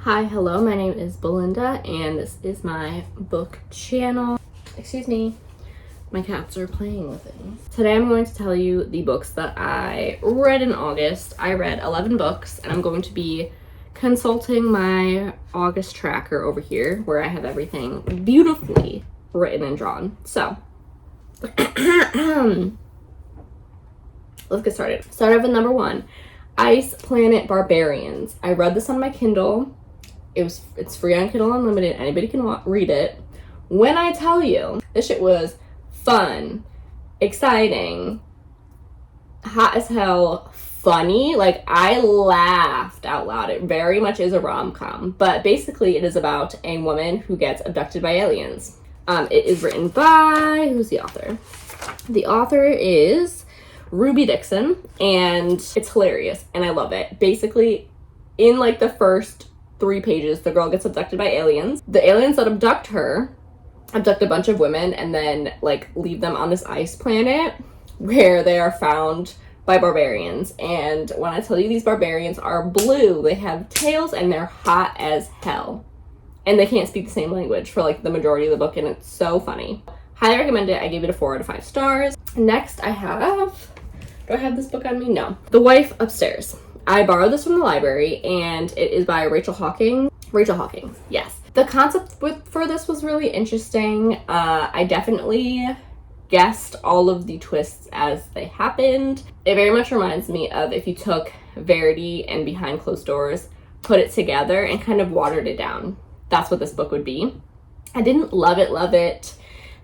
Hi, hello, my name is Belinda and this is my book channel. Excuse me, my cats are playing with things. Today I'm going to tell you the books that I read in August. I read 11 books and I'm going to be consulting my August tracker over here where I have everything beautifully written and drawn. So, let's get started. Start off with number 1, Ice Planet Barbarians. I read this on my Kindle. It's free on Kindle Unlimited. Anybody can read it. When I tell you, this shit was fun, exciting, hot as hell, funny. Like, I laughed out loud. It very much is a rom-com, but basically it is about a woman who gets abducted by aliens. It is written by, who's the author? The author is Ruby Dixon, and it's hilarious, and I love it. Basically, in like the first 3 pages, the girl gets abducted by aliens. The aliens that abduct her abduct a bunch of women and then like leave them on this ice planet where they are found by barbarians. And when I tell you, these barbarians are blue, they have tails and they're hot as hell, and they can't speak the same language for like the majority of the book, and it's so funny. Highly recommend it. I gave it a 4 out of 5 stars. Next I have, do I have this book on me? No. The Wife Upstairs. I borrowed this from the library and it is by Rachel Hawkins, yes. The concept for this was really interesting. I definitely guessed all of the twists as they happened. It very much reminds me of if you took Verity and Behind Closed Doors, put it together and kind of watered it down. That's what this book would be. I didn't love it.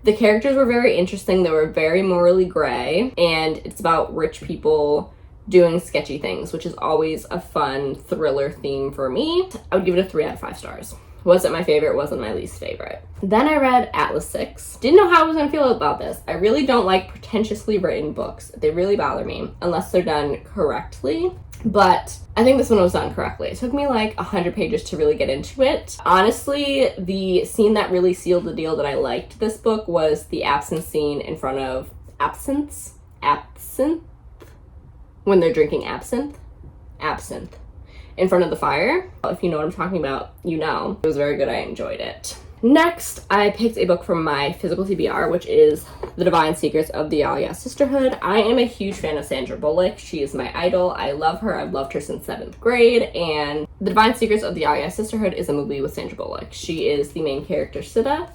The characters were very interesting. They were very morally gray, and it's about rich people doing sketchy things, which is always a fun thriller theme for me. I would give it a 3 out of 5 stars. Wasn't my favorite, wasn't my least favorite. Then I read Atlas 6. Didn't know how I was gonna feel about this. I really don't like pretentiously written books. They really bother me unless they're done correctly. But I think this one was done correctly. It took me like 100 pages to really get into it. Honestly, the scene that really sealed the deal that I liked this book was the absinthe scene in front of absinthe? When they're drinking absinthe in front of the fire. If you know what I'm talking about, you know. It was very good. I enjoyed it. Next, I picked a book from my physical TBR, which is The Divine Secrets of the Yaya Sisterhood. I am a huge fan of Sandra Bullock. She is my idol. I love her. I've loved her since 7th grade. And The Divine Secrets of the Yaya Sisterhood is a movie with Sandra Bullock. She is the main character, Sita.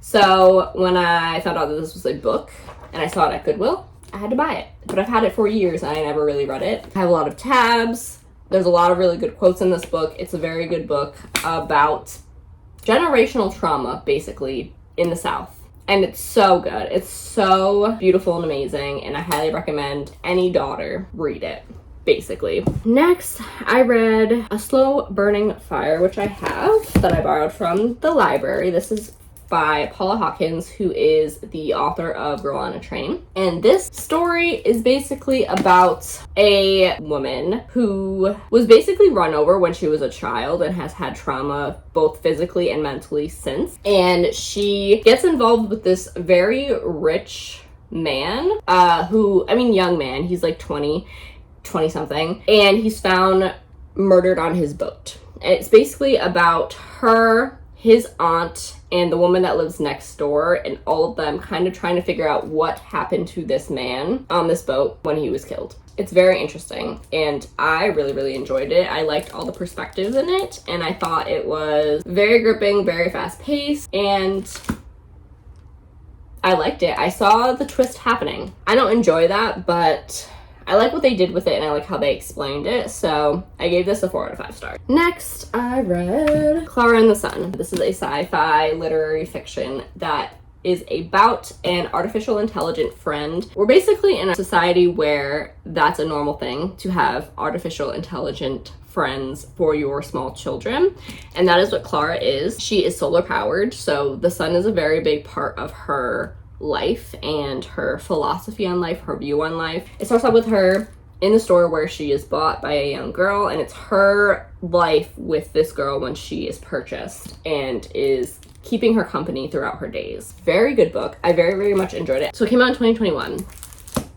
So when I found out that this was a book and I saw it at Goodwill, I had to buy it. But I've had it for years and I never really read it. I have a lot of tabs. There's a lot of really good quotes in this book. It's a very good book about generational trauma, basically, in the South. And it's so good. It's so beautiful and amazing, and I highly recommend any daughter read it, basically. Next, I read A Slow Burning Fire, which I have, that I borrowed from the library. This is by Paula Hawkins, who is the author of Girl on a Train. And this story is basically about a woman who was basically run over when she was a child and has had trauma both physically and mentally since. And she gets involved with this very rich man, young man, he's like 20 something, and he's found murdered on his boat. And it's basically about her, his aunt, and the woman that lives next door, and all of them kind of trying to figure out what happened to this man on this boat when he was killed. It's very interesting, and I really, really enjoyed it. I liked all the perspectives in it, and I thought it was very gripping, very fast-paced, and I liked it. I saw the twist happening. I don't enjoy that, but I like what they did with it, and I like how they explained it, so I gave this a 4 out of 5 stars. Next, I read Clara and the Sun. This is a sci-fi literary fiction that is about an artificial intelligent friend. We're basically in a society where that's a normal thing to have artificial intelligent friends for your small children, and that is what Clara is. She is solar powered, so the sun is a very big part of her life and her philosophy on life, her view on life. It starts out with her in the store where she is bought by a young girl, and it's her life with this girl when she is purchased and is keeping her company throughout her days. Very good book. I very, very much enjoyed it. So it came out in 2021.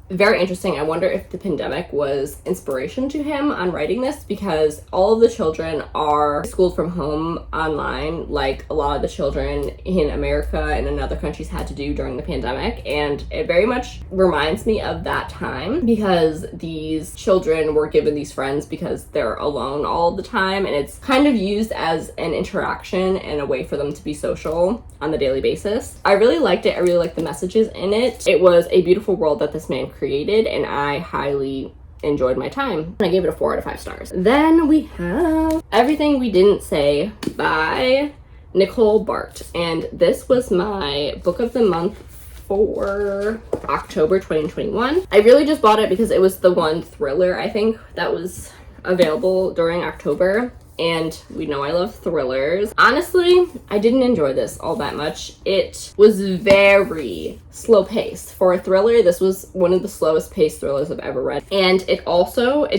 very interesting. I wonder if the pandemic was inspiration to him on writing this, because all of the children are schooled from home online, like a lot of the children in America and in other countries had to do during the pandemic. And it very much reminds me of that time, because these children were given these friends because they're alone all the time, and it's kind of used as an interaction and a way for them to be social on the daily basis. I really liked it. I really liked the messages in it. It was a beautiful world that this man created, and I highly enjoyed my time. I gave it a 4 out of 5 stars. Then we have Everything We Didn't Say by Nicole Bart, and this was my book of the month for October 2021. I really just bought it because it was the one thriller, I think, that was available during October, and we know I love thrillers. Honestly, I didn't enjoy this all that much. It was very slow paced. For a thriller, this was one of the slowest paced thrillers I've ever read. And it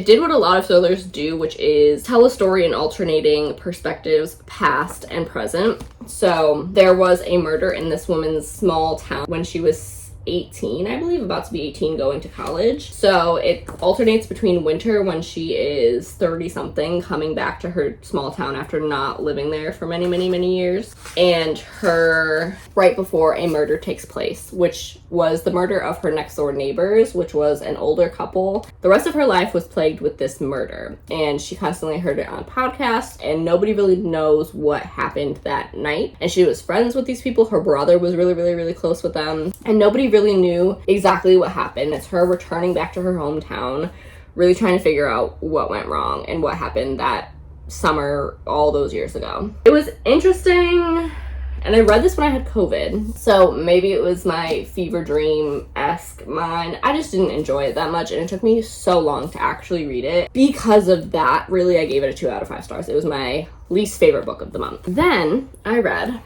did what a lot of thrillers do, which is tell a story in alternating perspectives, past and present. So there was a murder in this woman's small town when she was 18, I believe, about to be 18, going to college. So it alternates between winter, when she is 30 something, coming back to her small town after not living there for many years, and her right before a murder takes place, which was the murder of her next door neighbors, which was an older couple. The rest of her life was plagued with this murder, and she constantly heard it on podcasts, and nobody really knows what happened that night. And she was friends with these people. Her brother was really close with them, and nobody really knew exactly what happened. It's her returning back to her hometown, really trying to figure out what went wrong and what happened that summer all those years ago. It was interesting, and I read this when I had COVID, so maybe it was my fever dream-esque mind. I just didn't enjoy it that much, and it took me so long to actually read it. Because of that, really, I gave it a 2 out of 5 stars. It was my least favorite book of the month. Then I read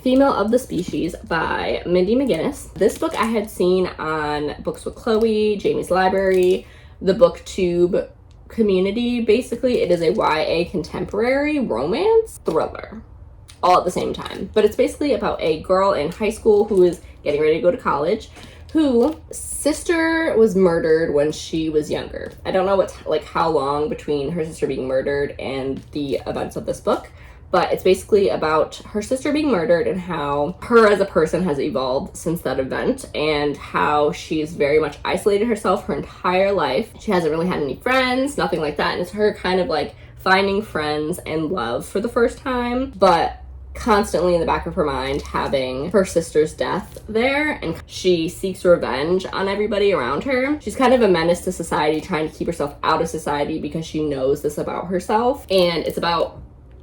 Female of the Species by Mindy McGinnis. This book I had seen on Books with Chloe, Jamie's Library, the BookTube community. Basically, it is a YA contemporary romance thriller, all at the same time. But it's basically about a girl in high school who is getting ready to go to college, whose sister was murdered when she was younger. I don't know how long between her sister being murdered and the events of this book, but it's basically about her sister being murdered and how her as a person has evolved since that event, and how she's very much isolated herself her entire life. She hasn't really had any friends, nothing like that, and it's her kind of like finding friends and love for the first time, but constantly in the back of her mind having her sister's death there, and she seeks revenge on everybody around her. She's kind of a menace to society, trying to keep herself out of society because she knows this about herself, and it's about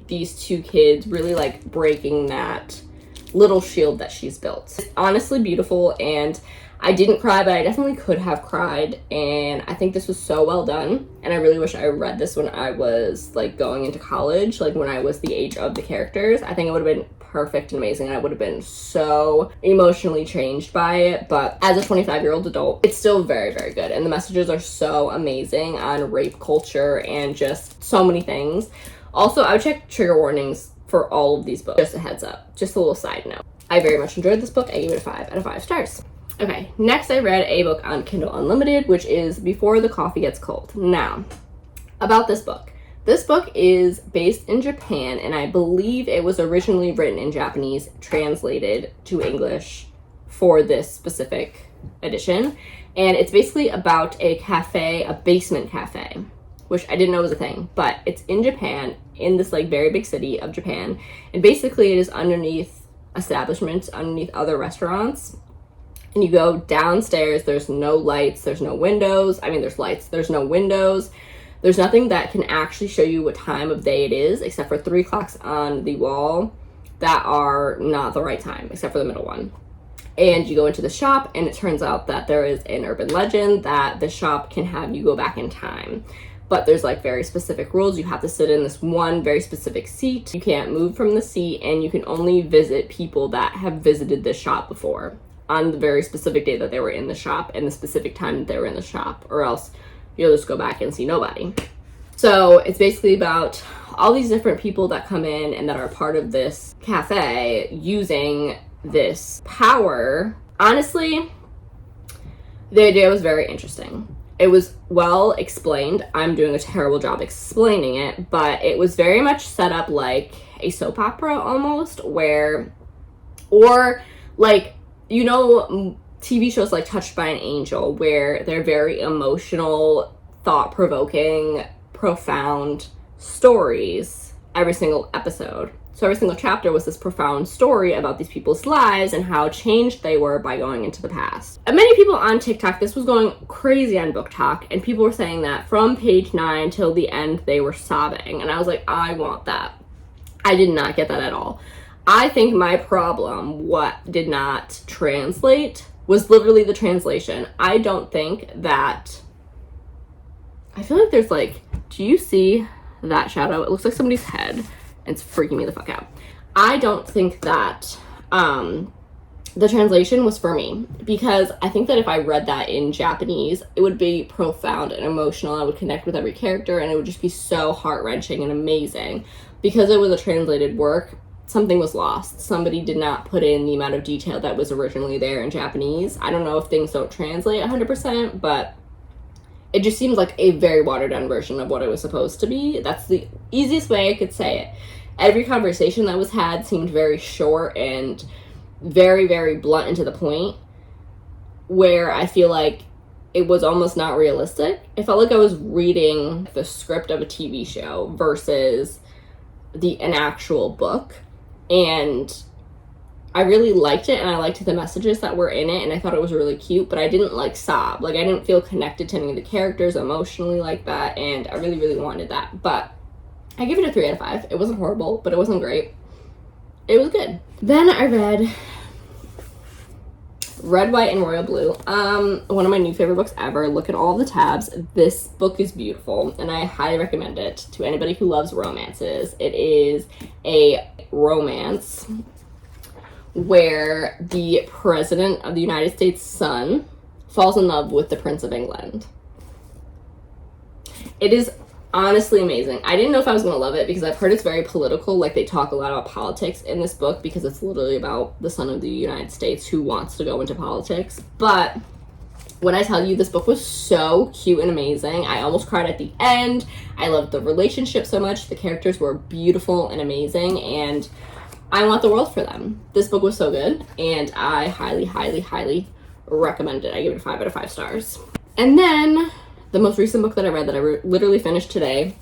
these two kids really like breaking that little shield that she's built. It's honestly beautiful, and I didn't cry, but I definitely could have cried, and I think this was so well done. And I really wish I read this when I was like going into college, like when I was the age of the characters. I think it would have been perfect and amazing, and I would have been so emotionally changed by it. But as a 25-year-old adult, it's still very good, and the messages are so amazing on rape culture and just so many things. Also, I would check trigger warnings for all of these books. Just a heads up, just a little side note. I very much enjoyed this book. I gave it a 5 out of 5 stars. Okay, next I read a book on Kindle Unlimited, which is Before the Coffee Gets Cold. Now, about this book. This book is based in Japan, and I believe it was originally written in Japanese, translated to English for this specific edition. And it's basically about a cafe, a basement cafe, which I didn't know was a thing, but it's in Japan, in this like very big city of Japan. And basically it is underneath establishments, underneath other restaurants. And you go downstairs, there's no lights, there's no windows. I mean, there's lights, there's no windows. There's nothing that can actually show you what time of day it is, except for 3 clocks on the wall that are not the right time, except for the middle one. And you go into the shop, and it turns out that there is an urban legend that the shop can have you go back in time. But there's like very specific rules. You have to sit in this one very specific seat. You can't move from the seat, and you can only visit people that have visited this shop before on the very specific day that they were in the shop and the specific time that they were in the shop, or else you'll just go back and see nobody. So it's basically about all these different people that come in and that are part of this cafe using this power. Honestly, The idea was very interesting. It was well explained. I'm doing a terrible job explaining it, but it was very much set up like a soap opera almost, where, or like, you know, TV shows like Touched by an Angel, where they're very emotional, thought-provoking, profound stories every single episode. So every single chapter was this profound story about these people's lives and how changed they were by going into the past. And many people on TikTok, this was going crazy on Book Talk, and people were saying that from page 9 till the end, they were sobbing. And I was like, I want that. I did not get that at all. I think my problem, what did not translate, was literally the translation. I don't think that, I feel like there's like, do you see that shadow? It looks like somebody's head. It's freaking me the fuck out. I don't think that the translation was for me, because I think that if I read that in Japanese, it would be profound and emotional. I would connect with every character, and it would just be so heart-wrenching and amazing. Because it was a translated work, something was lost. Somebody did not put in the amount of detail that was originally there in Japanese. I don't know if things don't translate 100%, but it just seems like a very watered-down version of what it was supposed to be. That's the easiest way I could say it. Every conversation that was had seemed very short and very, very blunt and to the point, where I feel like it was almost not realistic. It felt like I was reading the script of a TV show versus an actual book. And I really liked it, and I liked the messages that were in it, and I thought it was really cute, but I didn't like sob. Like, I didn't feel connected to any of the characters emotionally like that, and I really, really wanted that. But I give it a 3 out of 5. It wasn't horrible, but it wasn't great. It was good. Then I read Red, White, and Royal Blue. One of my new favorite books ever. Look at all the tabs. This book is beautiful, and I highly recommend it to anybody who loves romances. It is a romance where the President of the United States' son falls in love with the Prince of England. It is honestly amazing. I didn't know if I was going to love it, because I've heard it's very political. Like, they talk a lot about politics in this book, because it's literally about the son of the United States who wants to go into politics. But when I tell you, this book was so cute and amazing. I almost cried at the end. I loved the relationship so much. The characters were beautiful and amazing, and I want the world for them. This book was so good, and I highly, highly, highly recommend it. I give it a 5 out of 5 stars. And then the most recent book that I read that I literally finished today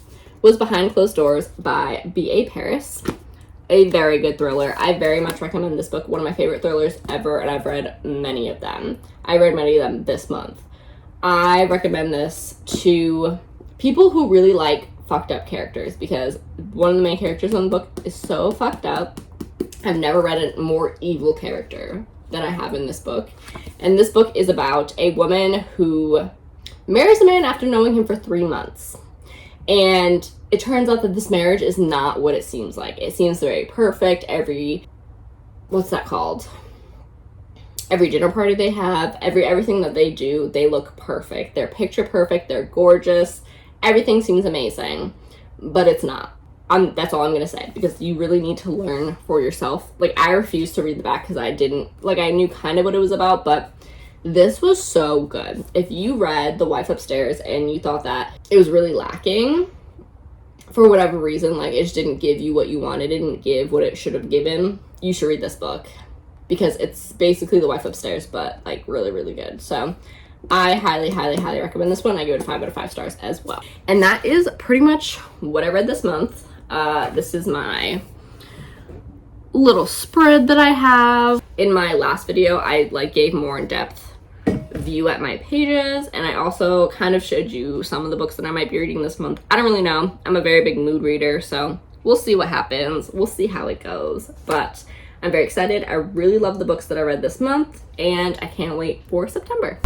was Behind Closed Doors by B.A. Paris. A very good thriller. I very much recommend this book. One of my favorite thrillers ever, and I've read many of them. I read many of them this month. I recommend this to people who really like fucked up characters, because one of the main characters in the book is so fucked up. I've never read a more evil character than I have in this book. And this book is about a woman who marries a man after knowing him for 3 months. And it turns out that this marriage is not what it seems like. It seems very perfect. What's that called? Every dinner party they have, everything that they do, they look perfect. They're picture perfect. They're gorgeous. Everything seems amazing, but it's not. That's all I'm going to say, because you really need to learn for yourself. Like, I refused to read the back because I knew kind of what it was about, but this was so good. If you read The Wife Upstairs and you thought that it was really lacking for whatever reason, like it just didn't give you what you wanted, it didn't give what it should have given, you should read this book, because it's basically The Wife Upstairs, but like really, really good. So I highly, highly, highly recommend this one. I give it a 5 out of 5 stars as well. And that is pretty much what I read this month. This is my little spread that I have. In my last video, I gave more in-depth view at my pages, and I also kind of showed you some of the books that I might be reading this month. I don't really know. I'm a very big mood reader, so we'll see what happens. We'll see how it goes, but I'm very excited. I really love the books that I read this month, and I can't wait for September.